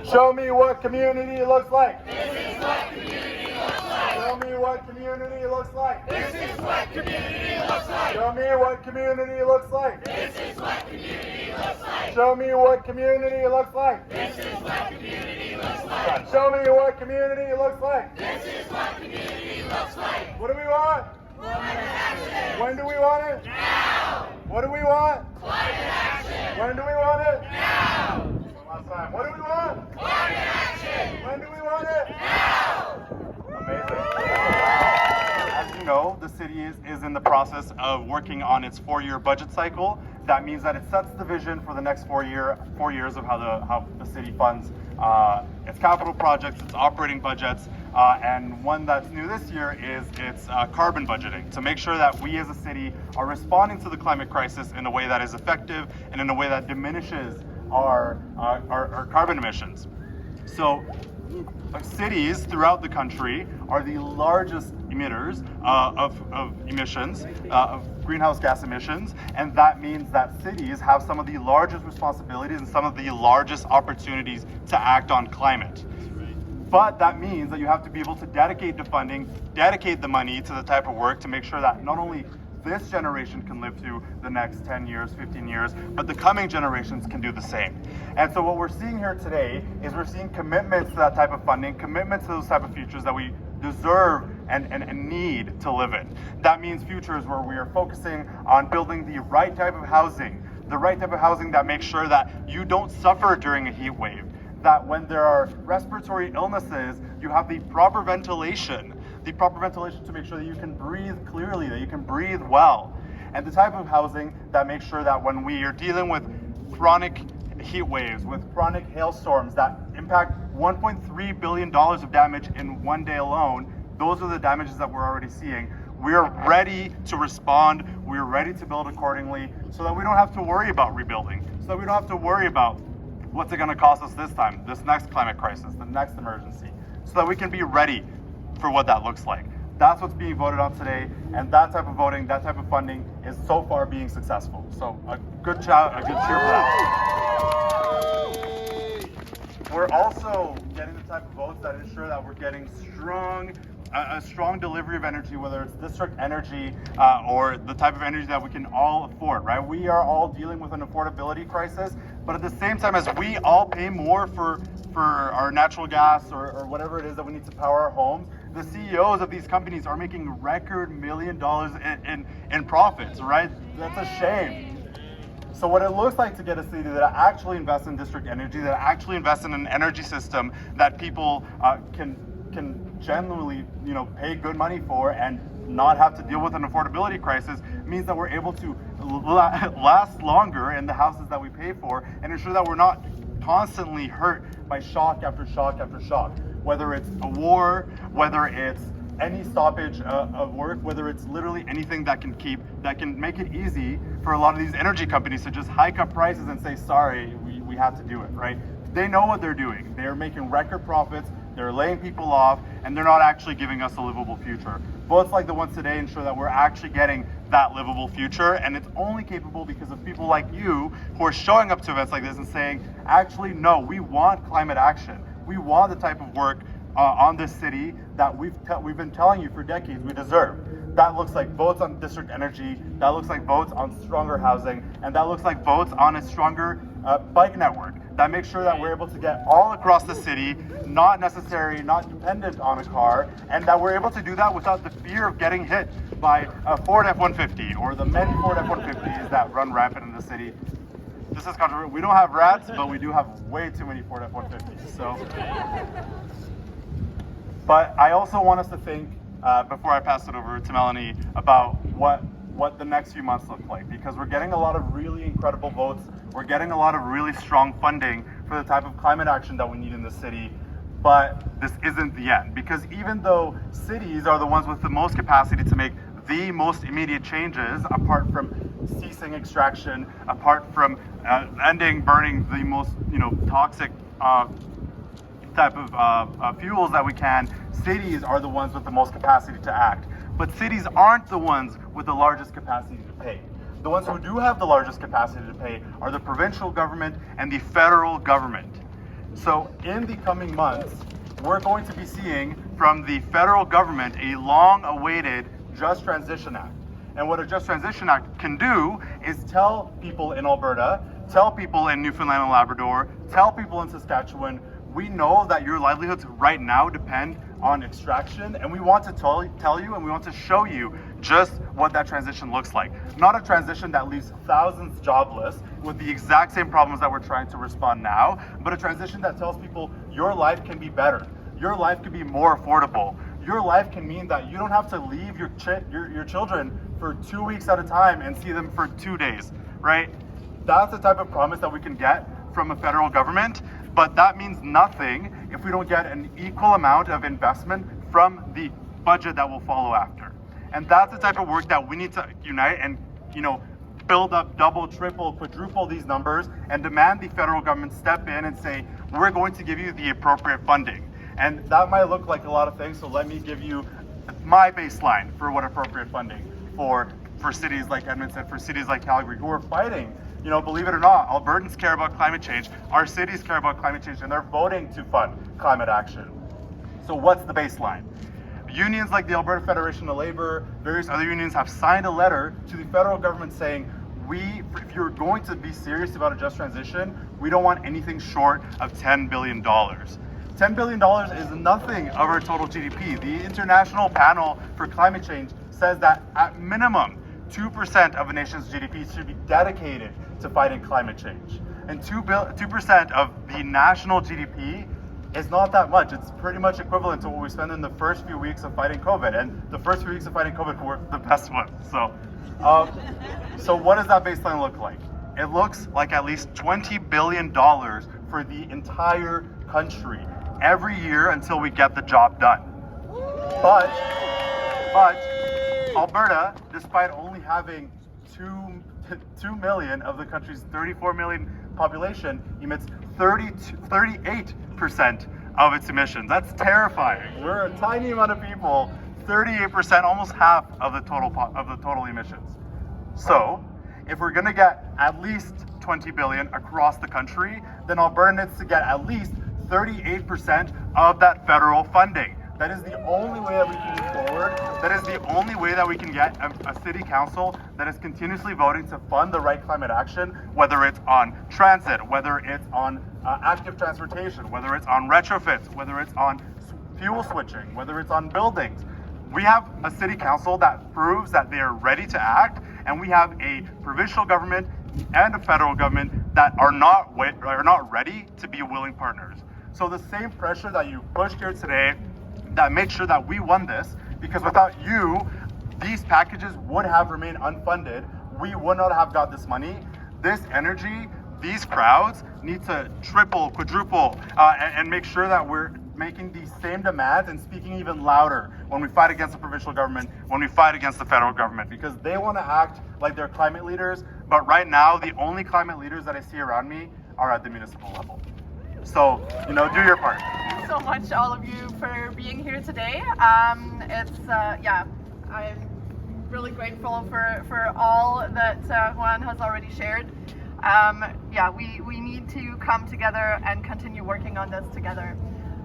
Show me what community looks like. This is what community looks like. Show me what community looks like. This is what community looks like. Show me what community looks like. This is what community looks like. Show me what community looks like. This is what community looks like. Show me what community looks like. This is what community looks like. What do we want? Climate action. When do we want it? Now. What do we want? Climate action. When do we want it? Now. One last time. What do we want? Climate action. When do we want it? Now. Amazing. As you know, the city is in the process of working on its 4-year budget cycle. That means that it sets the vision for the next 4 years of how the city funds its capital projects, its operating budgets, and one that's new this year is its carbon budgeting, to make sure that we as a city are responding to the climate crisis in a way that is effective and in a way that diminishes our carbon emissions. So cities throughout the country are the largest emitters of emissions, of greenhouse gas emissions, and that means that cities have some of the largest responsibilities and some of the largest opportunities to act on climate. But that means that you have to be able to dedicate the funding, dedicate the money to the type of work to make sure that not only this generation can live through the next 10 years, 15 years, but the coming generations can do the same. And so what we're seeing here today is we're seeing commitments to that type of funding, commitments to those type of futures that we deserve and need to live in. That means futures where we are focusing on building the right type of housing that makes sure that you don't suffer during a heat wave, that when there are respiratory illnesses, you have the proper ventilation to make sure that you can breathe clearly, that you can breathe well. And the type of housing that makes sure that when we are dealing with chronic heat waves, with chronic hailstorms that impact $1.3 billion of damage in one day alone, those are the damages that we're already seeing. We're ready to respond, we're ready to build accordingly so that we don't have to worry about rebuilding, so that we don't have to worry about what's it gonna cost us this time, this next climate crisis, the next emergency, so that we can be ready for what that looks like. That's what's being voted on today, and that type of voting, that type of funding is so far being successful. So a good shout, a good cheer for that. We're also getting the type of votes that ensure that we're getting a strong delivery of energy, whether it's district energy or the type of energy that we can all afford, right? We are all dealing with an affordability crisis, but at the same time as we all pay more for our natural gas or whatever it is that we need to power our homes, the CEOs of these companies are making record $1 million in profits, right? That's a shame. So what it looks like to get a city that actually invests in district energy, that actually invests in an energy system that people can genuinely, pay good money for and not have to deal with an affordability crisis, means that we're able to last longer in the houses that we pay for and ensure that we're not constantly hurt by shock after shock after shock. Whether it's a war, whether it's any stoppage of work, whether it's literally anything that can make it easy for a lot of these energy companies to just hike up prices and say, sorry, we have to do it, right? They know what they're doing. They're making record profits, they're laying people off, and they're not actually giving us a livable future. Votes like the ones today ensure that we're actually getting that livable future, and it's only capable because of people like you who are showing up to events like this and saying, actually, no, we want climate action. We want the type of work on this city that we've been telling you for decades we deserve. That looks like votes on district energy, that looks like votes on stronger housing, and that looks like votes on a stronger bike network that makes sure that we're able to get all across the city, not dependent on a car, and that we're able to do that without the fear of getting hit by a Ford F-150 or the many Ford F-150s that run rampant in the city. This is controversial. We don't have rats, but we do have way too many Ford F-150s. So, but I also want us to think, before I pass it over to Melanie, about what the next few months look like, because we're getting a lot of really incredible votes. We're getting a lot of really strong funding for the type of climate action that we need in the city. But this isn't the end, because even though cities are the ones with the most capacity to make the most immediate changes, apart from ceasing extraction, apart from ending burning the most toxic type of fuels that we can, cities are the ones with the most capacity to act. But cities aren't the ones with the largest capacity to pay. The ones who do have the largest capacity to pay are the provincial government and the federal government. So in the coming months, we're going to be seeing from the federal government a long-awaited Just Transition Act. And what a Just Transition Act can do is tell people in Alberta, tell people in Newfoundland and Labrador, tell people in Saskatchewan, we know that your livelihoods right now depend on extraction, and we want to tell you and we want to show you just what that transition looks like. Not a transition that leaves thousands jobless with the exact same problems that we're trying to respond now, but a transition that tells people your life can be better, your life can be more affordable, your life can mean that you don't have to leave your children for 2 weeks at a time and see them for 2 days, right? That's the type of promise that we can get from a federal government, but that means nothing if we don't get an equal amount of investment from the budget that will follow after. And that's the type of work that we need to unite and, build up double, triple, quadruple these numbers and demand the federal government step in and say, we're going to give you the appropriate funding. And that might look like a lot of things, so let me give you my baseline for what appropriate funding for cities like Edmonton, for cities like Calgary, who are fighting. Believe it or not, Albertans care about climate change, our cities care about climate change, and they're voting to fund climate action. So what's the baseline? Unions like the Alberta Federation of Labour, various other unions have signed a letter to the federal government saying, if you're going to be serious about a just transition, we don't want anything short of $10 billion. $10 billion is nothing of our total GDP. The International Panel for Climate Change says that at minimum, 2% of a nation's GDP should be dedicated to fighting climate change. And 2% of the national GDP is not that much. It's pretty much equivalent to what we spend in the first few weeks of fighting COVID. And the first few weeks of fighting COVID were the best ones. So what does that baseline look like? It looks like at least $20 billion for the entire country every year until we get the job done. But Alberta, despite only having 2 million of the country's 34 million population, emits 38% of its emissions. That's terrifying. We're a tiny amount of people, 38%, almost half of the total emissions. So, if we're going to get at least 20 billion across the country, then Alberta needs to get at least 38% of that federal funding. That is the only way that we can move forward. That is the only way that we can get a city council that is continuously voting to fund the right climate action, whether it's on transit, whether it's on active transportation, whether it's on retrofits, whether it's on fuel switching, whether it's on buildings. We have a city council that proves that they are ready to act, and we have a provincial government and a federal government that are not ready to be willing partners. So the same pressure that you pushed here today that made sure that we won this, because without you, these packages would have remained unfunded. We would not have got this money. This energy, these crowds need to triple, quadruple, and make sure that we're making these same demands and speaking even louder when we fight against the provincial government, when we fight against the federal government, because they want to act like they're climate leaders, but right now, the only climate leaders that I see around me are at the municipal level. So, do your part. Thanks so much, all of you, for being here today. I'm really grateful for all that Juan has already shared. We need to come together and continue working on this together.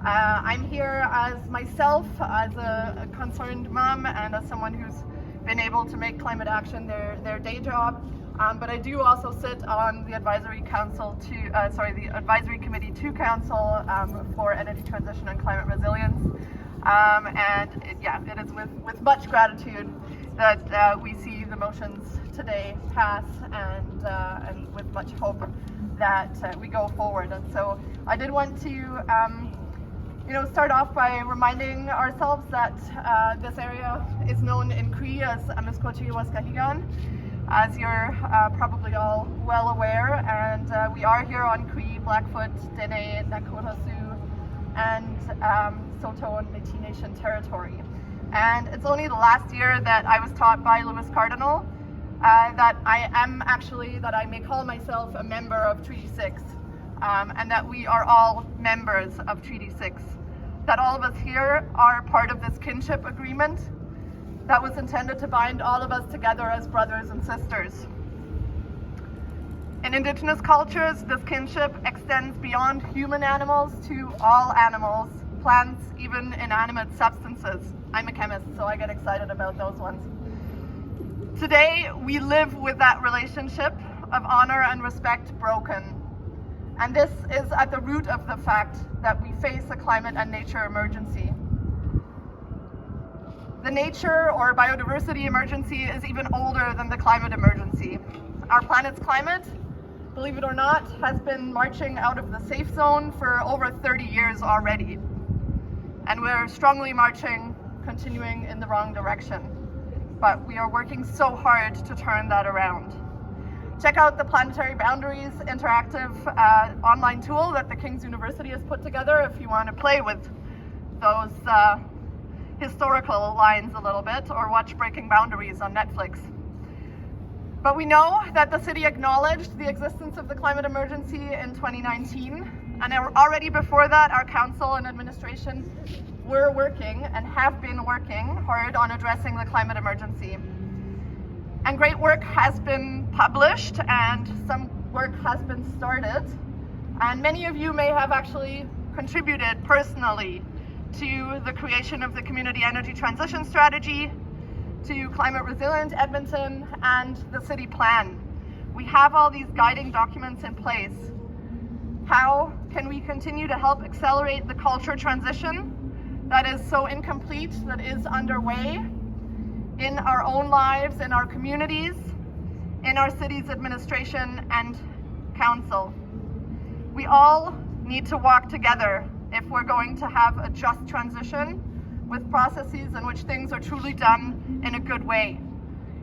I'm here as myself, as a concerned mom, and as someone who's been able to make climate action their day job. But I do also sit on the advisory committee to council for energy transition and climate resilience. It is with much gratitude that we see the motions today pass, and with much hope that we go forward. And so I did want to start off by reminding ourselves that this area is known in Cree as Amiskochi Waskahigan, as you're probably all well aware, and we are here on Cree, Blackfoot, Dene, Nakota Sioux, and Saulteaux and Métis Nation territory. And it's only the last year that I was taught by Louis Cardinal that I may call myself a member of Treaty 6, and that we are all members of Treaty 6. That all of us here are part of this kinship agreement that was intended to bind all of us together as brothers and sisters. In Indigenous cultures, this kinship extends beyond human animals to all animals, plants, even inanimate substances. I'm a chemist, so I get excited about those ones. Today, we live with that relationship of honor and respect broken. And this is at the root of the fact that we face a climate and nature emergency. The nature or biodiversity emergency is even older than the climate emergency. Our planet's climate, believe it or not, has been marching out of the safe zone for over 30 years already. And we're strongly marching, continuing in the wrong direction. But we are working so hard to turn that around. Check out the Planetary Boundaries interactive online tool that the King's University has put together if you want to play with those historical lines a little bit, or watch Breaking Boundaries on Netflix. But we know that the city acknowledged the existence of the climate emergency in 2019, and already before that, our council and administration were working and have been working hard on addressing the climate emergency. And great work has been published and some work has been started. And many of you may have actually contributed personally to the creation of the Community Energy Transition Strategy, to Climate Resilient Edmonton, and the city plan. We have all these guiding documents in place. How can we continue to help accelerate the culture transition that is so incomplete, that is underway in our own lives, in our communities, in our city's administration and council? We all need to walk together if we're going to have a just transition with processes in which things are truly done in a good way.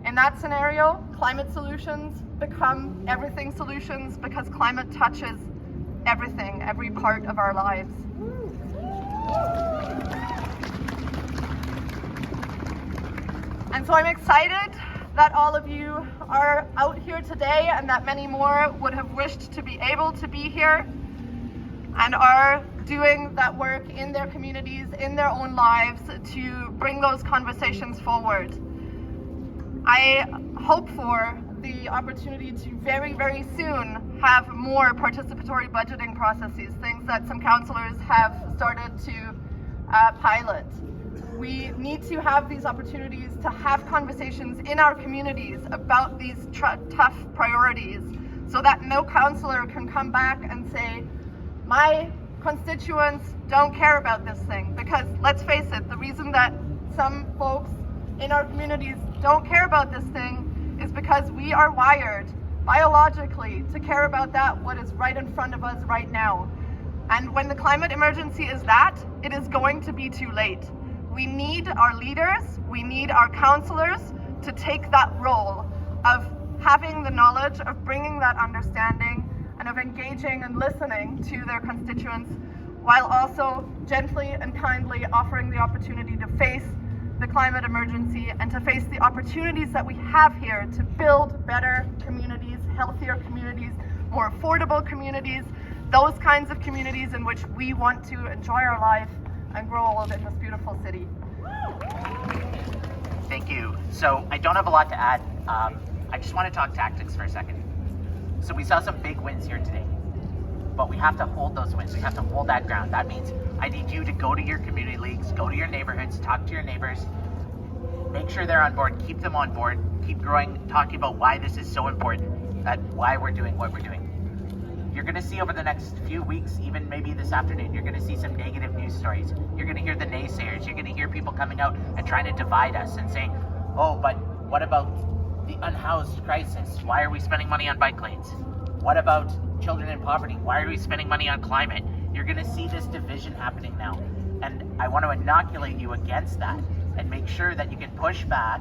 In that scenario, climate solutions become everything solutions, because climate touches everything, every part of our lives. And so I'm excited that all of you are out here today, and that many more would have wished to be able to be here and are doing that work in their communities, in their own lives, to bring those conversations forward. I hope for the opportunity to very, very soon have more participatory budgeting processes, things that some councillors have started to pilot. We need to have these opportunities to have conversations in our communities about these tough priorities, so that no councillor can come back and say, my constituents don't care about this thing. Because let's face it, the reason that some folks in our communities don't care about this thing is because we are wired biologically to care about that what is right in front of us right now. And when the climate emergency is that, it is going to be too late. We need our leaders, we need our councillors to take that role of having the knowledge, of bringing that understanding, and of engaging and listening to their constituents, while also gently and kindly offering the opportunity to face the climate emergency and to face the opportunities that we have here to build better communities, healthier communities, more affordable communities, those kinds of communities in which we want to enjoy our life and grow old in this beautiful city. Thank you. So I don't have a lot to add. I just want to talk tactics for a second. So we saw some big wins here today, but we have to hold those wins. We have to hold that ground. That means I need you to go to your community leagues, go to your neighborhoods, talk to your neighbors, make sure they're on board, keep them on board, keep growing, talking about why this is so important, that why we're doing what we're doing. You're going to see over the next few weeks, even maybe this afternoon, you're going to see some negative news stories. You're going to hear the naysayers. You're going to hear people coming out and trying to divide us and saying, oh, but what about the unhoused crisis? Why are we spending money on bike lanes? What about children in poverty? Why are we spending money on climate? You're going to see this division happening now. And I want to inoculate you against that and make sure that you can push back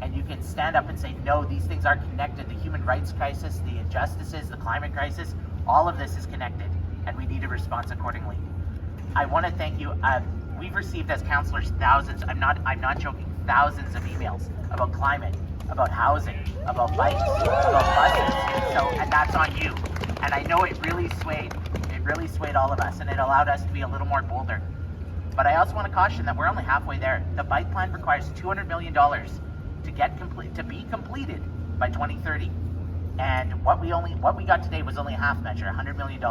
and you can stand up and say, no, these things are connected. The human rights crisis, the injustices, the climate crisis, all of this is connected, and we need a response accordingly. I want to thank you. We've received as councillors thousands, I'm not joking, thousands of emails about climate, about housing, about bikes, about buses, and that's on you. And I know it really swayed all of us, and it allowed us to be a little more bolder. But I also want to caution that we're only halfway there. The bike plan requires $200 million to be completed by 2030. And what we got today was only a half measure, $100 million.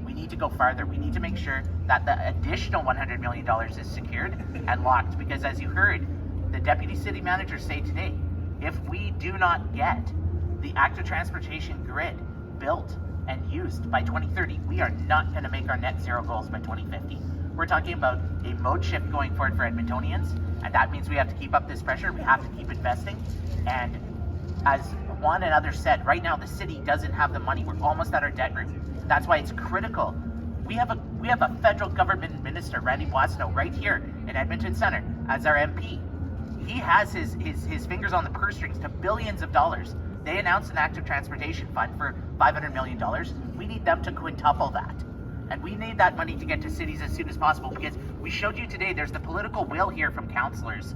We need to go farther. We need to make sure that the additional $100 million is secured and locked, because as you heard the deputy city manager say today, if we do not get the active transportation grid built and used by 2030, we are not going to make our net zero goals by 2050. We're talking about a mode shift going forward for Edmontonians, and that means we have to keep up this pressure. We have to keep investing. And as Juan and others said, right now the city doesn't have the money. We're almost at our debt room. That's why it's critical. We have a federal government minister, Randy Boissneau, right here in Edmonton Centre as our MP. He has his fingers on the purse strings to billions of dollars. They announced an active transportation fund for $500 million. We need them to quintuple that. And we need that money to get to cities as soon as possible, because we showed you today there's the political will here from councillors.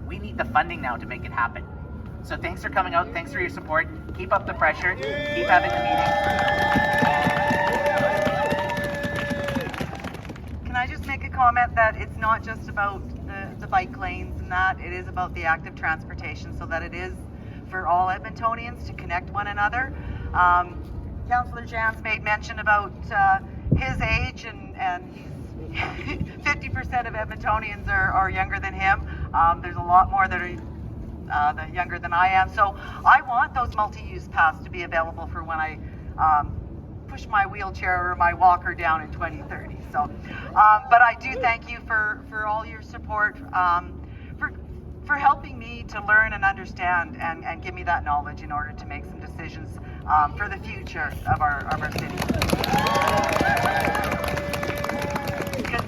We need the funding now to make it happen. So thanks for coming out. Thanks for your support. Keep up the pressure. Keep having the meetings. Can I just make a comment that it's not just about the bike lanes and that, it is about the active transportation, so that it is for all Edmontonians to connect one another. Councillor Jans made mention about his age, and he's 50% of Edmontonians are younger than him. There's a lot more that are younger than I am. So I want those multi-use paths to be available for when I push my wheelchair or my walker down in 2030. So, but I do thank you for all your support, for helping me to learn and understand and give me that knowledge in order to make some decisions for the future of our city. Because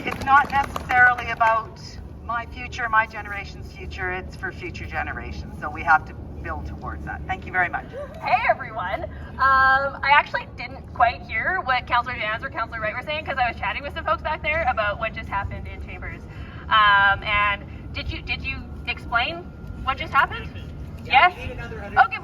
it's not necessarily about my future, my generation's future, it's for future generations. So we have to build towards that. Thank you very much. Hey everyone. I actually didn't quite hear what Councillor Jans or Councillor Wright were saying, because I was chatting with some folks back there about what just happened in Chambers. And did you explain what just happened? Yes? Okay,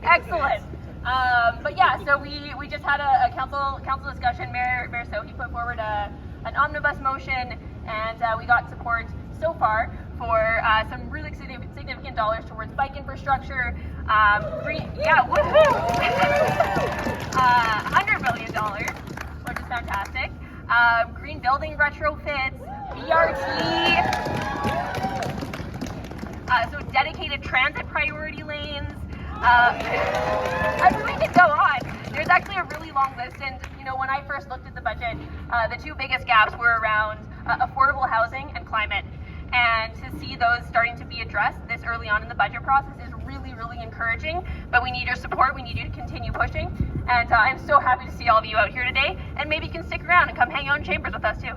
excellent. But yeah, so we just had a council discussion. Mayor Sohi put forward an omnibus motion, and we got support so far for some really significant dollars towards bike infrastructure. Woohoo! $100 million, which is fantastic. Green building retrofits, BRT, so dedicated transit priority lanes. I mean, we could go on. There's actually a really long list, and when I first looked at the budget, the two biggest gaps were around affordable housing and climate. And to see those starting to be addressed this early on in the budget process is really, really encouraging. But we need your support. We need you to continue pushing. And I'm so happy to see all of you out here today. And maybe you can stick around and come hang out in Chambers with us too.